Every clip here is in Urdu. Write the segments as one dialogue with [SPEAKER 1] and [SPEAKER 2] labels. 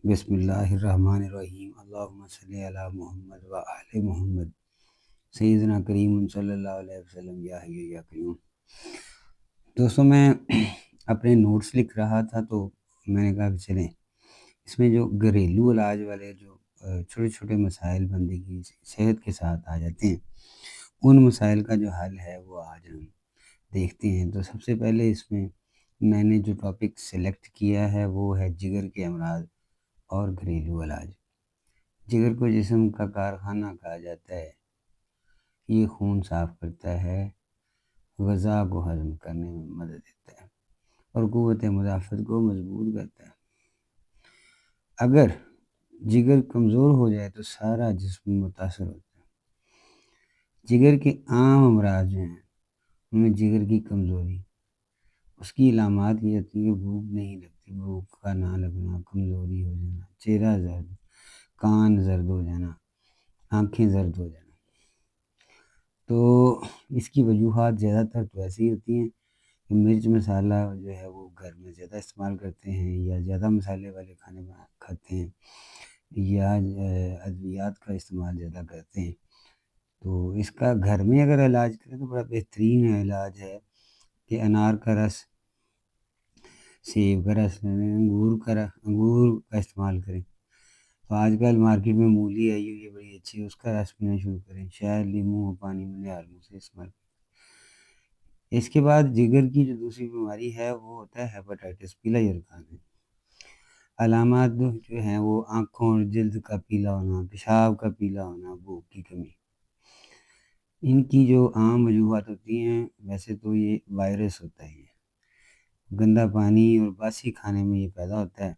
[SPEAKER 1] بسم اللہ الرحمن الرحیم، اللہم صلی علی محمد و آل محمد سیدنا کریم صلی اللہ علیہ وسلم یا حی یا قیوم۔ دوستوں، میں اپنے نوٹس لکھ رہا تھا تو میں نے کہا کہ چلیں اس میں جو گھریلو علاج والے جو چھوٹے چھوٹے مسائل بندے کی صحت کے ساتھ آ جاتے ہیں، ان مسائل کا جو حل ہے وہ آج ہم دیکھتے ہیں۔ تو سب سے پہلے اس میں نے جو ٹاپک سلیکٹ کیا ہے وہ ہے جگر کے امراض اور گھریلو علاج۔ جگر کو جسم کا کارخانہ کہا جاتا ہے۔ یہ خون صاف کرتا ہے، غذا کو ہضم کرنے میں مدد دیتا ہے اور قوت مدافعت کو مضبوط کرتا ہے۔ اگر جگر کمزور ہو جائے تو سارا جسم متاثر ہوتا ہے۔ جگر کے عام امراض جو ہیں ان میں جگر کی کمزوری، اس کی علامات یہ ہوتی ہیں کہ بھوک نہیں لگتی، بھوک کا نہ لگنا، کمزوری ہو جانا، چہرہ زرد، کان زرد ہو جانا، آنکھیں زرد ہو جانا۔ تو اس کی وجوہات زیادہ تر تو ایسی ہوتی ہیں کہ مرچ مسالہ جو ہے وہ گھر میں زیادہ استعمال کرتے ہیں، یا زیادہ مسالے والے کھانے کھاتے ہیں، یا ادویات کا استعمال زیادہ کرتے ہیں۔ تو اس کا گھر میں اگر علاج کریں تو بڑا بہترین علاج ہے کہ انار کا رس، سیب کا رس، انگور کا استعمال کریں۔ تو آج کل مارکیٹ میں مولی آئی ہوئی ہے بڑی اچھی، اس کا رس پینا شروع کریں، شہد، لیموں اور پانی میں نہارنے سے استعمال کریں۔ اس کے بعد جگر کی جو دوسری بیماری ہے وہ ہوتا ہے ہیپاٹائٹس، پیلا یرقان ہے۔ علامات جو ہیں وہ آنکھوں اور جلد کا پیلا ہونا، پیشاب کا پیلا ہونا، بھوک کی کمی۔ ان کی جو عام وجوہات ہوتی ہیں، ویسے تو یہ وائرس ہوتا ہے، گندا پانی اور باسی کھانے میں یہ پیدا ہوتا ہے۔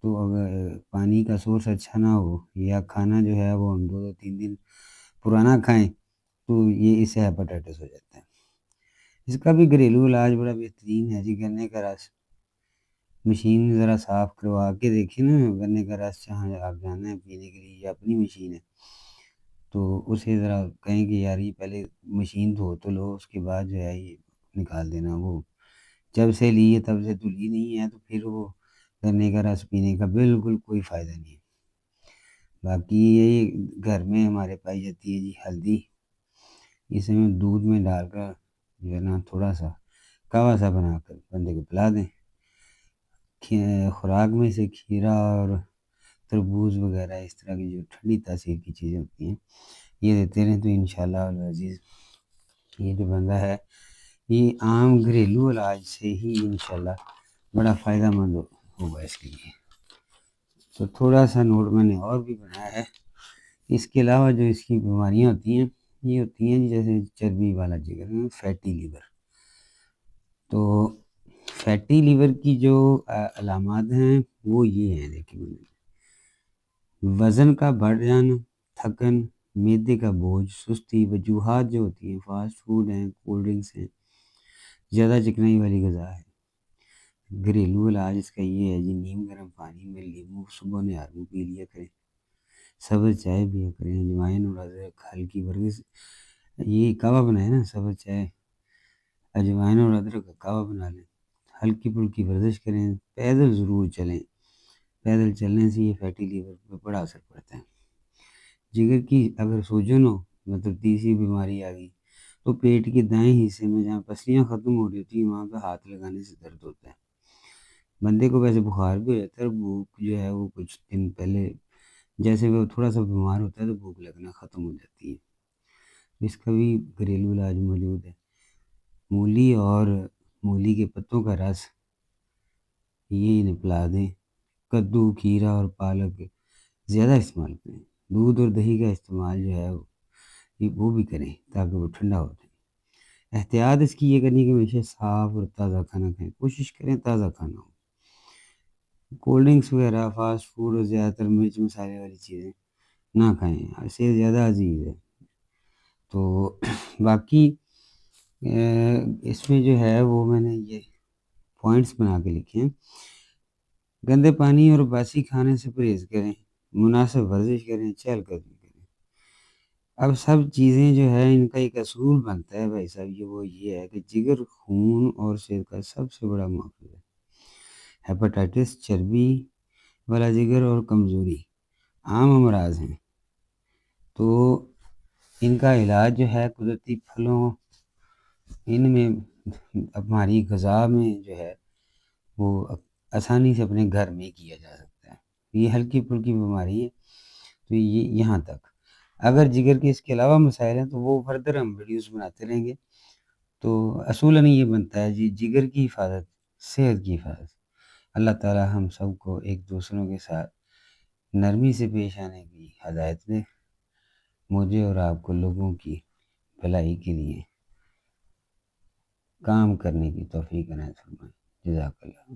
[SPEAKER 1] تو اگر پانی کا سورس اچھا نہ ہو یا کھانا جو ہے وہ ہم 2-3 دن پرانا کھائیں تو یہ اس سے ہیپاٹائٹس ہو جاتا ہے۔ اس کا بھی گھریلو علاج بڑا بہترین ہے جی، گنے کا رس۔ مشین ذرا صاف کروا کے دیکھیں نا، گنے کا رس جہاں آپ جانا ہے پینے کے لیے، یا اپنی مشین ہے تو اسے ذرا کہیں کہ یار یہ پہلے مشین دھو تو لو، اس کے بعد جو ہے یہ نکال دینا۔ وہ جب سے لی ہے تب سے تو لی نہیں ہے، تو پھر وہ گنے کا رس پینے کا بالکل کوئی فائدہ نہیں ہے۔ باقی یہ گھر میں ہمارے پائی جاتی ہے جی ہلدی، اسے میں دودھ میں ڈال کر جو ہے نا تھوڑا سا کہوا سا بنا کر بندے کو پلا دیں۔ خوراک میں سے کھیرا اور تربوز وغیرہ اس طرح کی جو ٹھنڈی تاثیر کی چیزیں ہوتی ہیں یہ دیتے رہیں تو انشاءاللہ العزیز یہ جو بندہ ہے یہ عام گھریلو علاج سے ہی انشاءاللہ بڑا فائدہ مند ہوگا اس کے لیے۔ تو تھوڑا سا نوٹ میں نے اور بھی بنایا ہے۔ اس کے علاوہ جو اس کی بیماریاں ہوتی ہیں یہ ہوتی ہیں جیسے چربی والا جگر، فیٹی لیور۔ تو فیٹی لیور کی جو علامات ہیں وہ یہ ہیں، دیکھیں، وزن کا بڑھ جانا، تھکن، معدے کا بوجھ، سستی۔ وجوہات جو ہوتی ہیں فاسٹ فوڈ ہیں، کولڈ ڈرنکس ہیں، زیادہ چکنائی والی غذا ہے۔ گھریلو علاج اس کا یہ ہے جی، نیم گرم پانی میں لیموں صبح نہار میں پی لیا کریں، سبز چائے پیا کریں، اجوائن اور ادرک، ہلکی ورزش۔ یہ کعوہ بنائے نا، سبز چائے، اجوائن اور ادرک کا کعوہ بنا لیں، ہلکی پھلکی ورزش کریں، پیدل ضرور چلیں۔ پیدل چلنے سے یہ فیٹی لیور پہ بڑا اثر پڑتا ہے۔ جگر کی اگر سوجن ہو، مطلب تیسری بیماری آ گئی، تو پیٹ کے دائیں حصے میں جہاں پسلیاں ختم ہو رہی ہوتی ہیں وہاں پہ ہاتھ لگانے سے درد ہوتا ہے۔ بندے کو ویسے بخار بھی ہو جاتا ہے، بھوک جو ہے وہ کچھ دن پہلے جیسے وہ تھوڑا سا بیمار ہوتا ہے تو بھوک لگنا ختم ہو جاتی ہے۔ اس کا بھی گھریلو علاج موجود ہے۔ مولی اور مولی کے پتوں کا رس یہ نپلا دیں۔ کدو، کھیرا اور پالک زیادہ استعمال کریں۔ دودھ اور دہی کا استعمال جو ہے وہ بھی کریں تاکہ وہ ٹھنڈا ہو جائے۔ احتیاط اس کی یہ کرنی کہ ہمیشہ صاف اور تازہ کھانا کھائیں، کوشش کریں تازہ کھانا ہو۔ کولڈ ڈرنکس وغیرہ، فاسٹ فوڈ اور زیادہ تر مرچ مسالے والی چیزیں نہ کھائیں، اسے زیادہ عزیز ہے۔ تو باقی اس میں جو ہے وہ میں نے یہ پوائنٹس بنا کے لکھے ہیں۔ گندے پانی اور باسی کھانے سے پرہیز کریں، مناسب ورزش کریں، چہل قدمی کریں۔ اب سب چیزیں جو ہے ان کا ایک اصول بنتا ہے بھائی صاحب، یہ ہے کہ جگر خون اور صحت کا سب سے بڑا محافظ ہے۔ ہیپاٹائٹس چربی والا جگر اور کمزوری عام امراض ہیں، تو ان کا علاج جو ہے قدرتی پھلوں، ان میں ہماری غذا میں جو ہے وہ آسانی سے اپنے گھر میں کیا جا سکتا ہے۔ یہ ہلکی پھلکی بیماری ہے، تو یہ یہاں تک۔ اگر جگر کے اس کے علاوہ مسائل ہیں تو وہ فردر ہم ویڈیوز بناتے رہیں گے۔ تو اصولاً یہ بنتا ہے جی، جگر کی حفاظت صحت کی حفاظت۔ اللہ تعالی ہم سب کو ایک دوسروں کے ساتھ نرمی سے پیش آنے کی ہدایت دے، مجھے اور آپ کو لوگوں کی بھلائی کے لیے کام کرنے کی توفیق عنایت فرمائے۔ جزاک اللہ۔